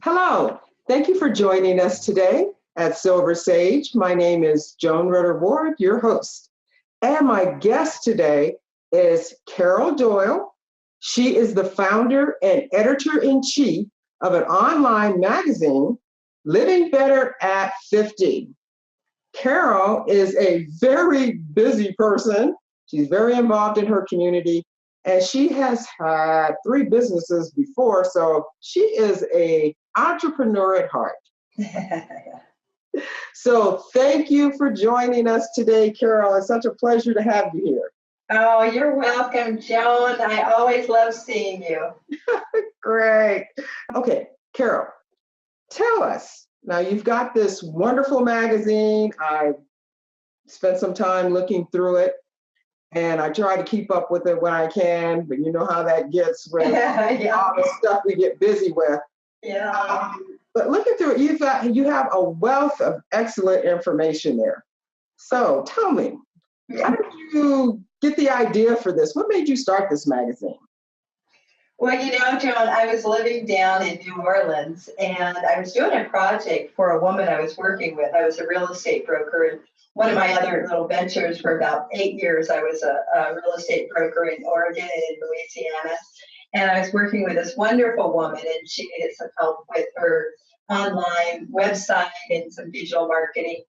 Hello, thank you for joining us today at Silver Sage. My name is Joan Rudder-Ward, your host. And my guest today is Carol Doyel. She is the founder and editor-in-chief of an online magazine, Living Better at 50. Carol is a very busy person. She's very involved in her community, and she has had three businesses before, so she is a entrepreneur at heart. So thank you for joining us today, Carol. It's such a pleasure to have you here. Oh, you're welcome, Joan. I always love seeing you. Great. Okay, Carol, tell us. Now, you've got this wonderful magazine. I spent some time looking through it, and I try to keep up with it when I can, but you know how that gets with all the stuff we get busy with. Yeah. But looking through it, you have a wealth of excellent information there. So tell me, how did you get the idea for this? What made you start this magazine? Well, Joan, I was living down in New Orleans, and I was doing a project for a woman I was working with. I was a real estate broker, and one of my other little ventures for about 8 years, I was a real estate broker in Oregon and in Louisiana. And I was working with this wonderful woman, and she needed some help with her online website and some digital marketing.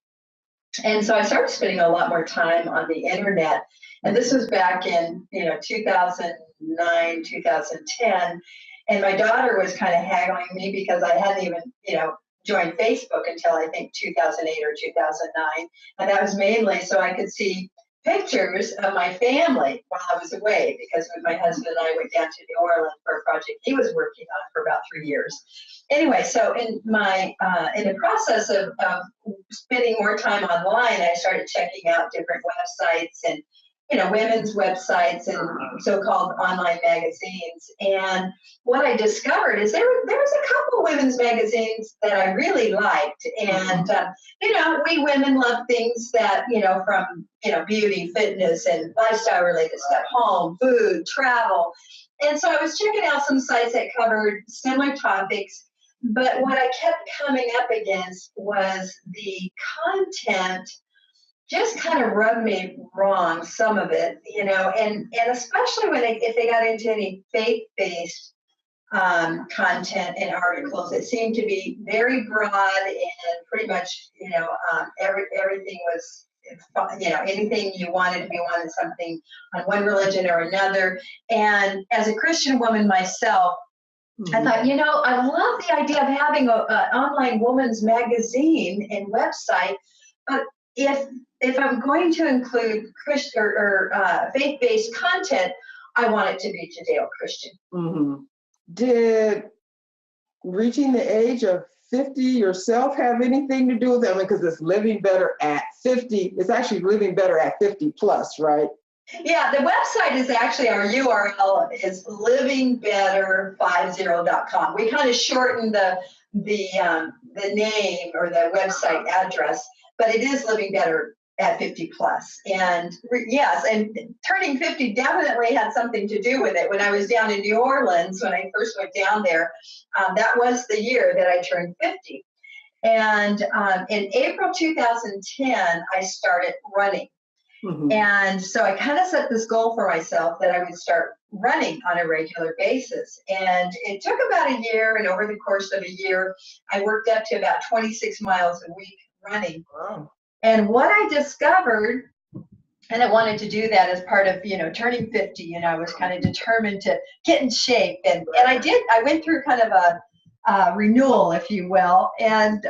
And so I started spending a lot more time on the internet. And this was back in, 2009, 2010. And my daughter was kind of haggling me because I hadn't even, joined Facebook until I think 2008 or 2009. And that was mainly so I could see pictures of my family while I was away, because when my husband and I went down to New Orleans for a project he was working on for about 3 years. Anyway, so in the process of spending more time online, I started checking out different websites and women's websites and so-called online magazines. And what I discovered is there was a couple women's magazines that I really liked. And, we women love things that, from, beauty, fitness, and lifestyle related stuff, home, food, travel. And so I was checking out some sites that covered similar topics. But what I kept coming up against was the content just kind of rubbed me wrong, some of it, and especially if they got into any faith-based content and articles, it seemed to be very broad and pretty much, everything was, anything you wanted, if you wanted something on one religion or another. And as a Christian woman myself, I thought, I love the idea of having an online woman's magazine and website, but if I'm going to include Christian or faith-based content, I want it to be Judeo-Christian. Mm-hmm. Did reaching the age of 50 yourself have anything to do with that? Because it's living better at 50. It's actually living better at 50 plus, right? Yeah, the website is actually, our URL is livingbetter50.com. We kind of shortened the name or the website address, but it is Living Better at 50 plus. And yes, and turning 50 definitely had something to do with it. When I was down in New Orleans, when I first went down there, that was the year that I turned 50. And in April 2010, I started running. Mm-hmm. And so I kind of set this goal for myself that I would start running on a regular basis. And it took about a year, and over the course of a year, I worked up to about 26 miles a week running. Wow. And what I discovered, and I wanted to do that as part of, turning 50, I was kind of determined to get in shape. And I did. I went through kind of a renewal, if you will, and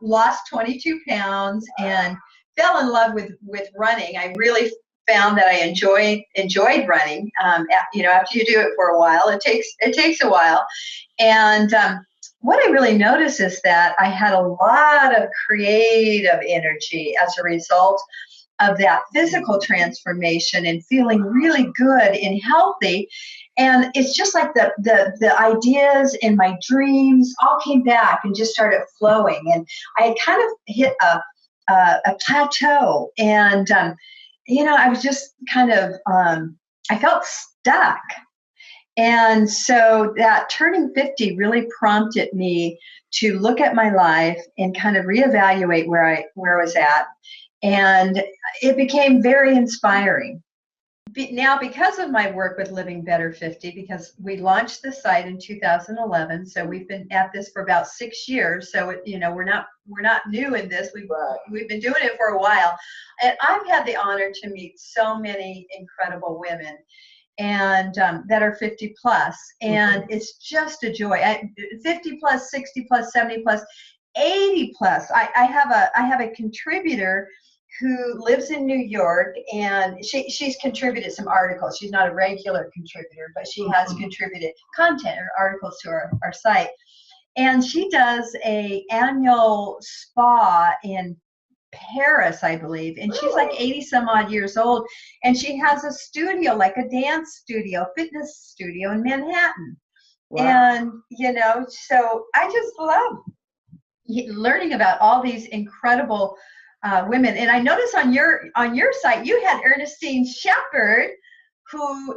lost 22 pounds and fell in love with running. I really found that I enjoyed running. After you do it for a while, it takes a while. And what I really noticed is that I had a lot of creative energy as a result of that physical transformation and feeling really good and healthy. And it's just like the ideas and my dreams all came back and just started flowing. And I had kind of hit a plateau, and I was just kind of I felt stuck. And so that turning 50 really prompted me to look at my life and kind of reevaluate where I was at. And it became very inspiring. Now, because of my work with Living Better 50, because we launched the site in 2011, so we've been at this for about 6 years. So we're not new in this. We've been doing it for a while, and I've had the honor to meet so many incredible women, and that are 50 plus, and it's just a joy. 50 plus, 60 plus, 70 plus, 80 plus. I have a contributor who lives in New York, and she's contributed some articles. She's not a regular contributor, but she has contributed content or articles to our site. And she does a annual spa in Paris, I believe, and she's like 80 some odd years old, and she has a studio, like a dance studio, fitness studio in Manhattan. Wow. And so I just love learning about all these incredible women. And I noticed on your site you had Ernestine Shepherd, who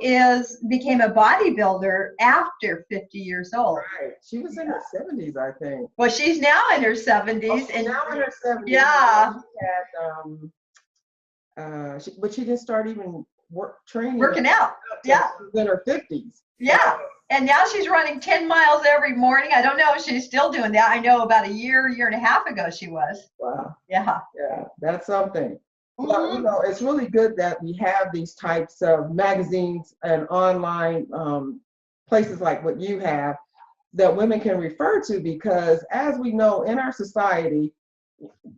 became a bodybuilder after 50 years old. Right. She was in her 70s, I think. Well, she's now in her 70s. Oh, she's now in her 70s. Yeah. She but she didn't start even working out. Yeah. She was in her 50s. Yeah. And now she's running 10 miles every morning. I don't know if she's still doing that. I know about a year and a half ago she was. Wow. Yeah. Yeah, that's something. Well, it's really good that we have these types of magazines and online places like what you have that women can refer to, because as we know in our society,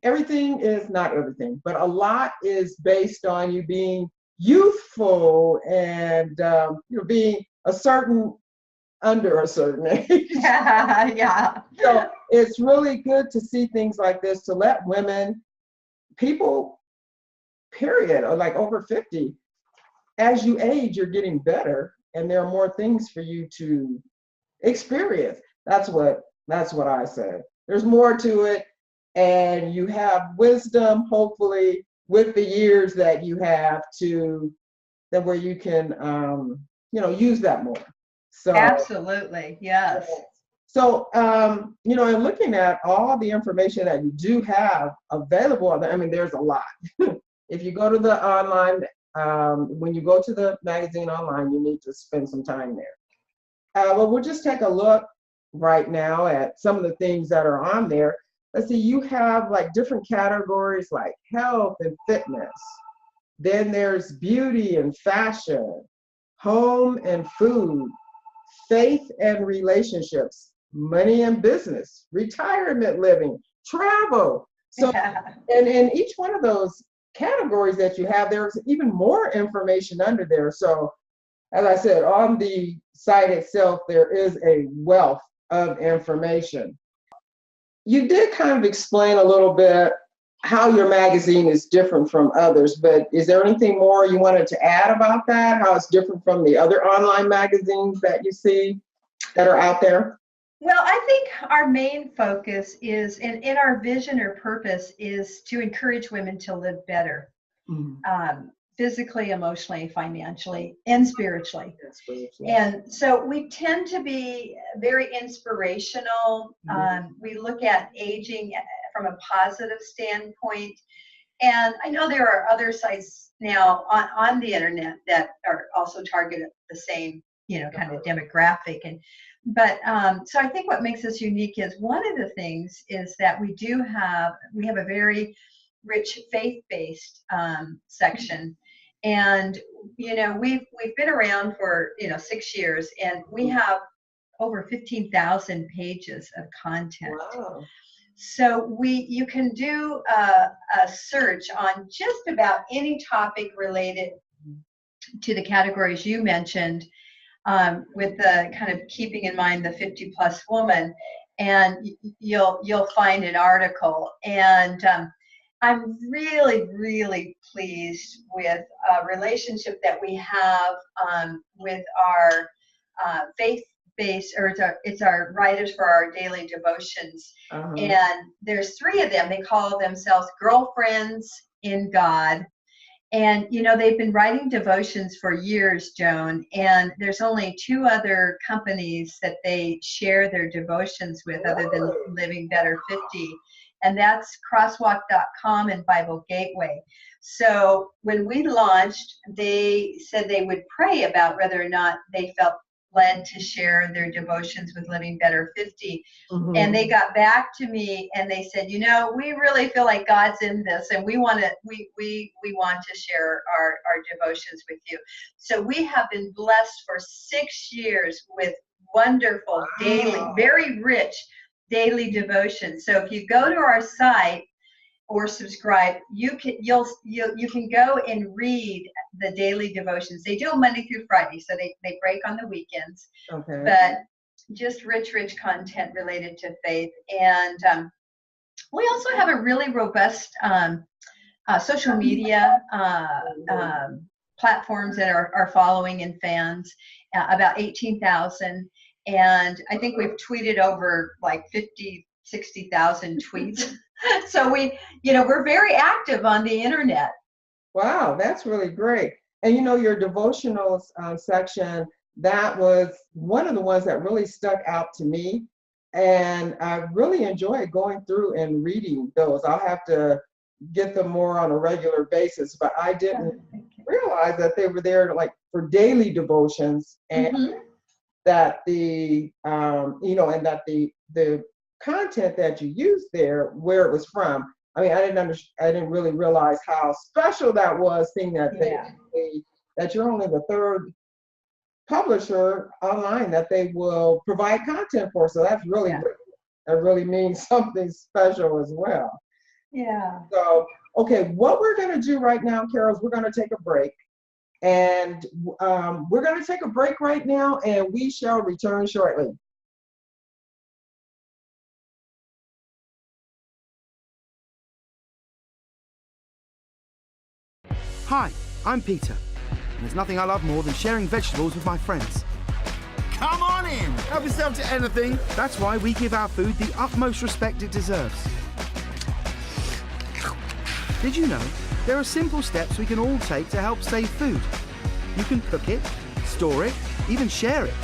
everything is not everything, but a lot is based on you being youthful and being under a certain age. Yeah. So it's really good to see things like this, to let people, period, or like over 50, as you age, you're getting better, and there are more things for you to experience. That's what I said. There's more to it, and you have wisdom, hopefully, with the years that you have where you can, use that more. So absolutely, yes. So, and looking at all the information that you do have available, I mean, there's a lot. If you go to the online, when you go to the magazine online, you need to spend some time there. But we'll just take a look right now at some of the things that are on there. Let's see, you have like different categories like health and fitness. Then there's beauty and fashion, home and food, faith and relationships, money and business, retirement living, travel. So, and in each one of those categories that you have, there's even more information under there. So, as I said, on the site itself, there is a wealth of information. You did kind of explain a little bit how your magazine is different from others, but is there anything more you wanted to add about that? How it's different from the other online magazines that you see that are out there? Well, I think our main focus is, in our vision or purpose, is to encourage women to live better, physically, emotionally, financially, and spiritually. And so we tend to be very inspirational. We look at aging from a positive standpoint. And I know there are other sites now on the internet that are also targeted the same, kind of demographic. But so I think what makes us unique is, one of the things is that we have a very rich faith-based section. And, we've been around for, 6 years, and we have over 15,000 pages of content. Wow. So you can do a search on just about any topic related to the categories you mentioned, with the kind of keeping in mind the 50 plus woman, and you'll find an article. And I'm really, really pleased with a relationship that we have with our faith-based, or it's our writers for our daily devotions. And there's 3 of them. They call themselves Girlfriends in God. And, they've been writing devotions for years, Joan, and there's only 2 other companies that they share their devotions with other than Living Better 50. And that's crosswalk.com and Bible Gateway. So when we launched, they said they would pray about whether or not they felt led to share their devotions with Living Better 50. Mm-hmm. And they got back to me and they said, we really feel like God's in this, and we want to share our devotions with you. So we have been blessed for 6 years with wonderful daily, very rich daily devotions. So if you go to our site or subscribe, you can go and read the daily devotions. They do them Monday through Friday, so they break on the weekends. Okay. But just rich content related to faith. And we also have a really robust social media platforms that are following and fans, about 18,000. And I think we've tweeted over like 60,000 tweets. So we're very active on the internet. Wow, that's really great. And your devotionals section, that was one of the ones that really stuck out to me. And I really enjoyed going through and reading those. I'll have to get them more on a regular basis, but I didn't realize that they were there like for daily devotions, and that the and that the content that you used there, where it was from. I mean, I didn't really realize how special that was, seeing that that you're only the 3rd publisher online that they will provide content for. So that's really great. That really means something special as well. Yeah. So, okay, what we're going to do right now, Carol, is we're going to take a break. And we're going to take a break right now, and we shall return shortly. Hi, I'm Peter, and there's nothing I love more than sharing vegetables with my friends. Come on in, help yourself to anything. That's why we give our food the utmost respect it deserves. Did you know there are simple steps we can all take to help save food? You can cook it, store it, even share it.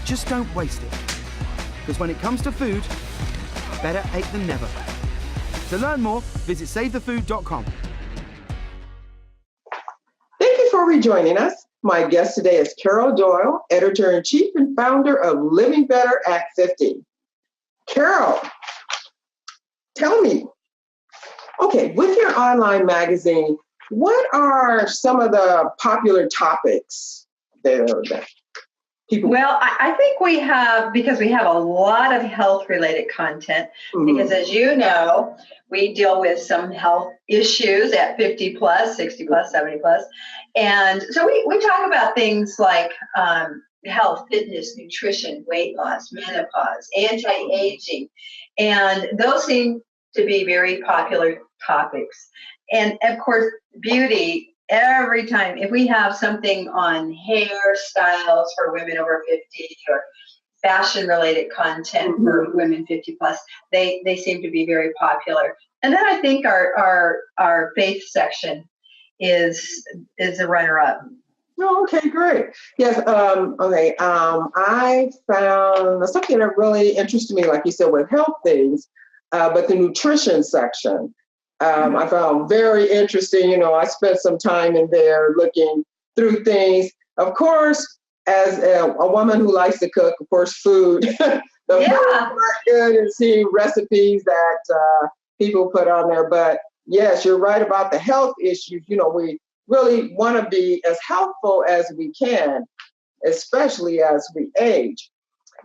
Just don't waste it. Because when it comes to food, better ate than never. To learn more, visit savethefood.com. Thank you for rejoining us. My guest today is Carol Doyel, Editor-in-Chief and founder of Living Better at 50. Carol, tell me, okay, with your online magazine, what are some of the popular topics there that people? Well, I think we have, because we have a lot of health-related content, because as you know, we deal with some health issues at 50 plus, 60 plus, 70 plus. And so we talk about things like health, fitness, nutrition, weight loss, menopause, anti-aging. And those seem to be very popular topics. And of course, beauty, every time, if we have something on hairstyles for women over 50 or fashion-related content for women 50 plus, they seem to be very popular. And then I think our faith section is a runner-up. Oh, okay, great. Yes. Okay. I found something that really interested me, like you said, with health things, but the nutrition section. I found very interesting. I spent some time in there looking through things. Of course, as a woman who likes to cook, of course, food. Food is good, and seeing recipes that people put on there. But yes, you're right about the health issues. We really want to be as helpful as we can, especially as we age.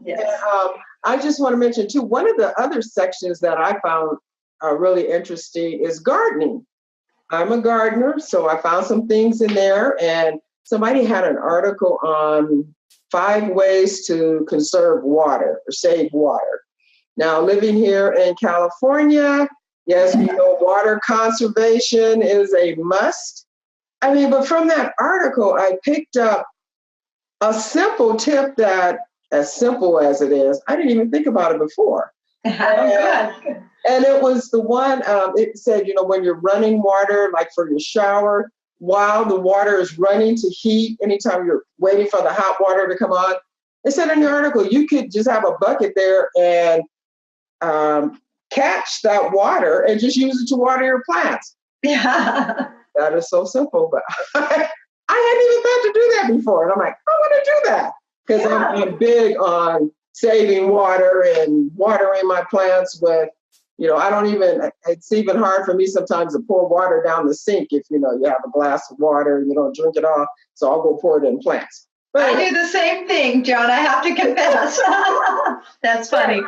Yes. And, I just want to mention too, one of the other sections that I found really interesting is gardening. I'm a gardener, so I found some things in there, and somebody had an article on 5 ways to conserve water or save water. Now, living here in California, yes, we know water conservation is a must. I mean, but from that article, I picked up a simple tip that, as simple as it is, I didn't even think about it before. And it was the one, it said, when you're running water, like for your shower, while the water is running to heat, anytime you're waiting for the hot water to come on. It said in the article, you could just have a bucket there and catch that water and just use it to water your plants. Yeah. That is so simple, but I hadn't even thought to do that before. And I'm like, I want to do that because I'm big on saving water and watering my plants with, it's even hard for me sometimes to pour water down the sink if, you have a glass of water and you don't drink it all. So I'll go pour it in plants. But I do the same thing, Joan. I have to confess. That's funny.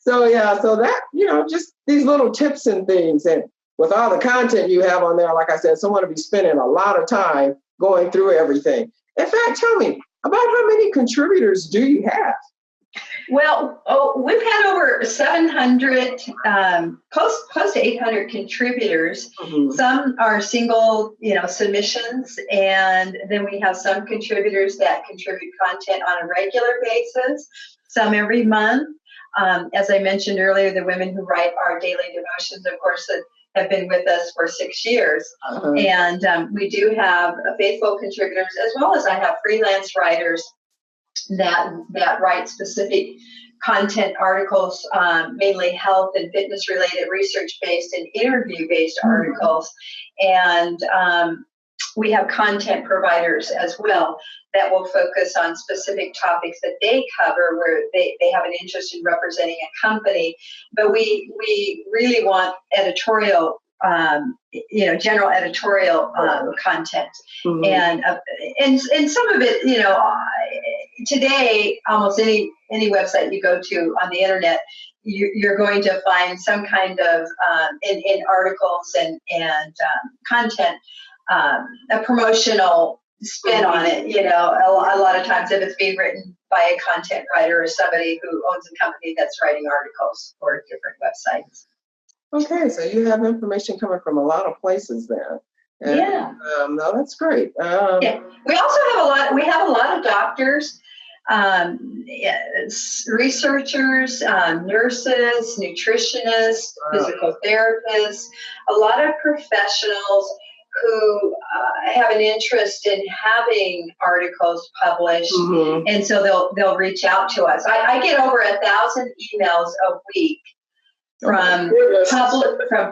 So that, just these little tips and things. And with all the content you have on there, like I said, someone will be spending a lot of time going through everything. In fact, tell me about how many contributors do you have? Well, we've had over 700, close to 800 contributors. Mm-hmm. Some are single, submissions, and then we have some contributors that contribute content on a regular basis, some every month. As I mentioned earlier, the women who write our daily devotions, of course, have been with us for 6 years. Uh-huh. And we do have faithful contributors, as well as I have freelance writers that write specific content articles, mainly health and fitness related, research-based and interview-based articles. And we have content providers as well that will focus on specific topics that they cover where they have an interest in representing a company. But we really want editorial, general editorial content. Mm-hmm. And some of it, today, almost any website you go to on the internet, you're going to find some kind of, in articles and content, a promotional spin on it. A lot of times if it's being written by a content writer or somebody who owns a company that's writing articles for different websites. Okay, so you have information coming from a lot of places then. And, yeah. No, that's great. Yeah. We also have a lot of doctors, researchers, nurses, nutritionists, physical therapists, a lot of professionals who have an interest in having articles published. Mm-hmm. And so they'll reach out to us. I get over 1,000 emails a week from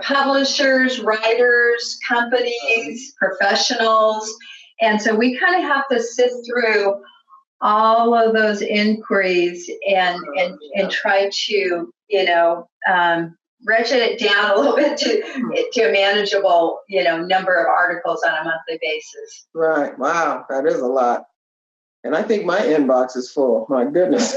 publishers, writers, companies, professionals. And so we kind of have to sift through all of those inquiries and try to, ratchet it down a little bit to a manageable, number of articles on a monthly basis. Right. Wow. That is a lot. And I think my inbox is full. My goodness.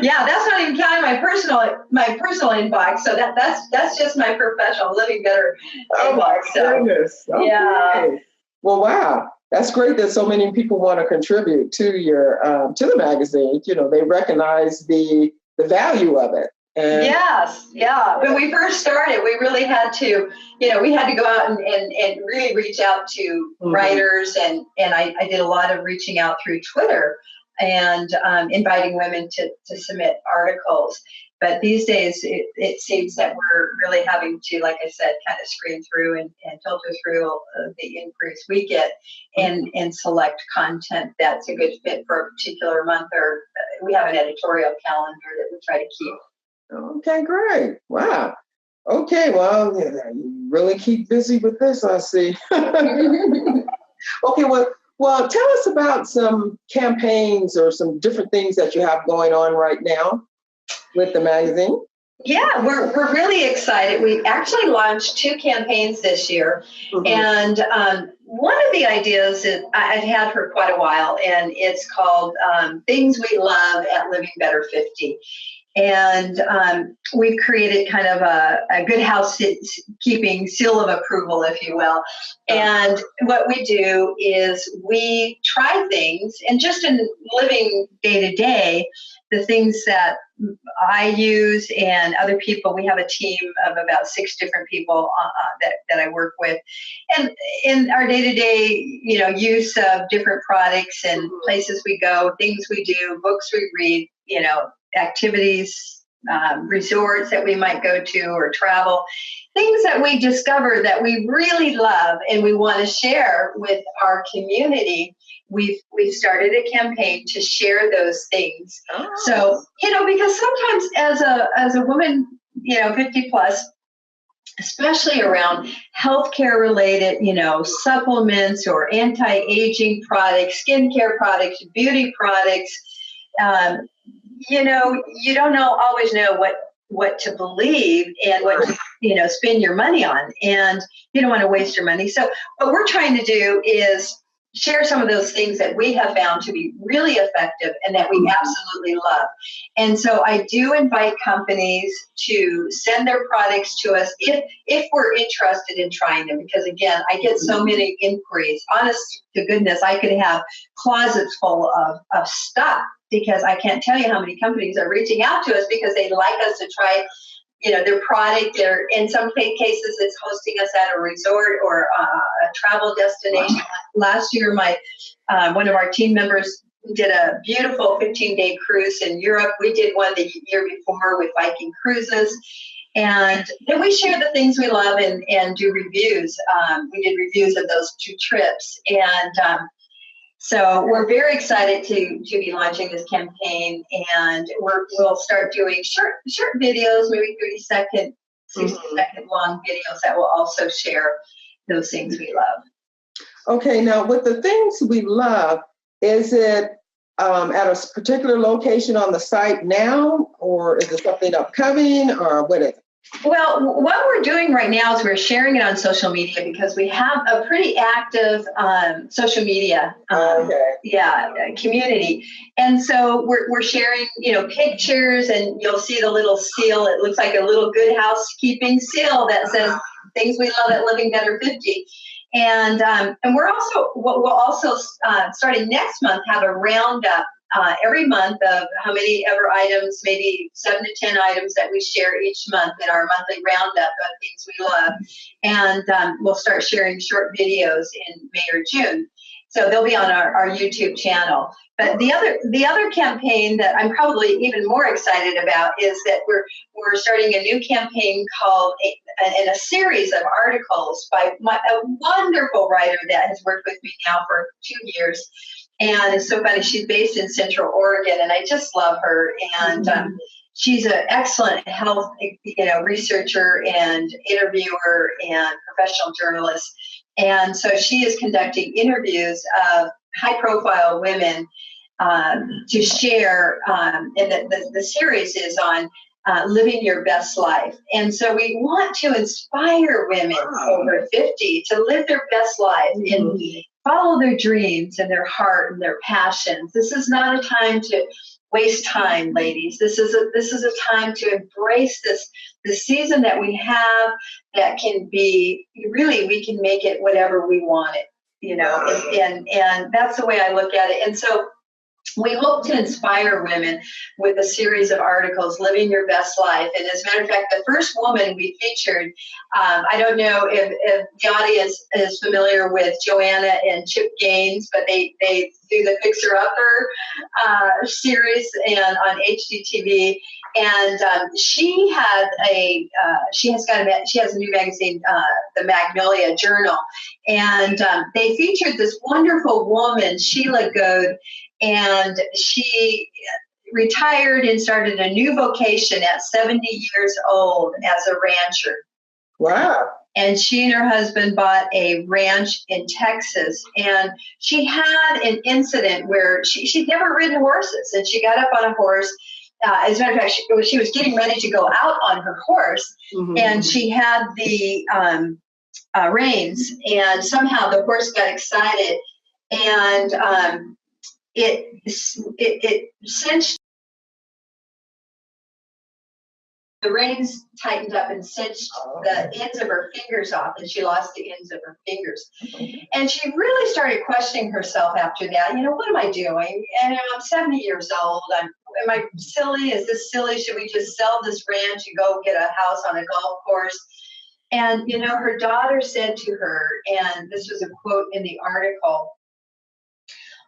Yeah, that's not even counting my personal inbox. So that's just my professional Living Better inbox. Oh my goodness. Okay. Yeah. Well, wow. That's great that so many people want to contribute to your to the magazine. They recognize the value of it. And yes, yeah. When we first started, we really had to, we had to go out and really reach out to mm-hmm. writers, and I did a lot of reaching out through Twitter and inviting women to submit articles. But these days, it seems that we're really having to, like I said, kind of screen through and filter through the inquiries we get and select content that's a good fit for a particular month. Or we have an editorial calendar that we try to keep. Okay, great. Wow. Okay, well, you really keep busy with this, I see. Okay, well, tell us about some campaigns or some different things that you have going on right now with the magazine. Yeah, we're really excited. We actually launched 2 campaigns this year. Mm-hmm. And one of the ideas that I've had for quite a while, and it's called Things We Love at Living Better 50. And we've created kind of a good housekeeping seal of approval, if you will. And what we do is we try things, and just in living day to day, the things that I use and other people, we have a team of about 6 different people that I work with. And in our day-to-day, use of different products and places we go, things we do, books we read, activities resorts that we might go to or travel, things that we discover that we really love and we want to share with our community. We've started a campaign to share those things. Oh. So, because sometimes as a woman, 50 plus, especially around healthcare related, supplements or anti-aging products, skincare products, beauty products, you don't always know what to believe and what to, spend your money on, and you don't want to waste your money. So what we're trying to do is share some of those things that we have found to be really effective and that we absolutely love. And so I do invite companies to send their products to us if we're interested in trying them, because again, I get so many inquiries. Honest to goodness, I could have closets full of stuff, because I can't tell you how many companies are reaching out to us because they like us to try their product. They're, in some cases, it's hosting us at a resort or a travel destination. Wow. Last year, one of our team members did a beautiful 15-day cruise in Europe. We did one the year before with Viking Cruises. And then we share the things we love and do reviews. We did reviews of those 2 trips. And so we're very excited to be launching this campaign, and we'll start doing short videos, maybe 60 second long videos that will also share those things we love. Okay, now with the things we love, is it at a particular location on the site now, or is it something upcoming, or what is it? Well, what we're doing right now is we're sharing it on social media, because we have a pretty active social media community. And so we're sharing, pictures, and you'll see the little seal. It looks like a little good housekeeping seal that says things we love at Living Better 50. And we'll also starting next month have a roundup every month of how many ever items, maybe 7 to 10 items that we share each month in our monthly roundup of things we love. And we'll start sharing short videos in May or June. So they'll be on our YouTube channel. But the other campaign that I'm probably even more excited about is that we're starting a new campaign called in a series of articles by a wonderful writer that has worked with me now for 2 years. And it's so funny. She's based in Central Oregon, and I just love her. And she's an excellent health, researcher and interviewer and professional journalist. And so she is conducting interviews of high-profile women to share. And the series is on living your best life. And so we want to inspire women over 50 to live their best life and follow their dreams and their heart and their passions. This is not a time to waste time, ladies. This is a time to embrace the season that we have that can be, really, we can make it whatever we want it, and that's the way I look at it. And so we hope to inspire women with a series of articles, Living Your Best Life. And as a matter of fact, the first woman we featured, I don't know if the audience is familiar with Joanna and Chip Gaines, but they do the Fixer Upper series and on HGTV. And she has a new magazine, the Magnolia Journal. And they featured this wonderful woman, Sheila Goad, and she retired and started a new vocation at 70 years old as a rancher. Wow. And she and her husband bought a ranch in Texas. And she had an incident where she'd never ridden horses. And she got up on a horse. As a matter of fact, she was getting ready to go out on her horse. Mm-hmm. And she had the reins. And somehow the horse got excited. And it cinched, the reins tightened up and cinched the ends of her fingers off, and she lost the ends of her fingers. And she really started questioning herself after that. What am I doing? And I'm 70 years old. Am I silly? Is this silly? Should we just sell this ranch and go get a house on a golf course? And, her daughter said to her, and this was a quote in the article,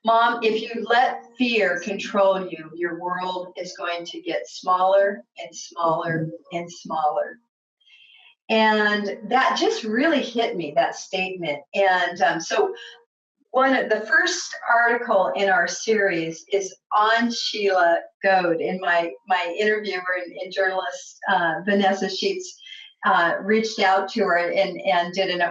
Mom, if you let fear control you, your world is going to get smaller and smaller and smaller. And that just really hit me, that statement. And so one of the first article in our series is on Sheila Goad. In my interviewer and journalist, Vanessa Sheets, reached out to her and did an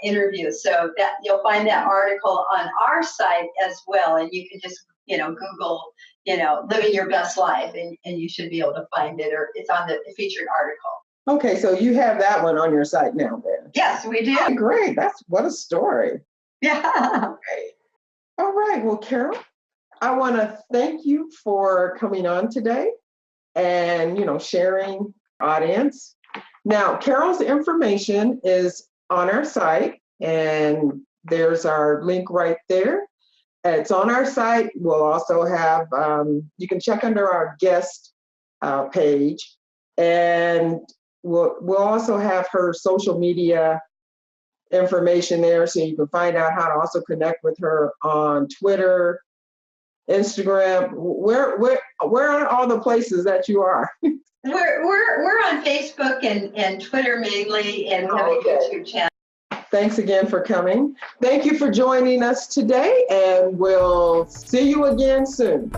interview. So that you'll find that article on our site as well. And you can just, Google, living your best life, and you should be able to find it, or it's on the featured article. Okay, so you have that one on your site now then? Yes, we do. Oh, great. What a story. Yeah. Great. All right. Well, Carol, I want to thank you for coming on today and, sharing audience. Now, Carol's information is on our site, and there's our link right there. It's on our site. We'll also have, you can check under our guest page, and we'll also have her social media information there, so you can find out how to also connect with her on Twitter, Instagram. Where are all the places that you are? We're on Facebook and Twitter mainly, and we have a YouTube channel. Thanks again for coming. Thank you for joining us today, and we'll see you again soon.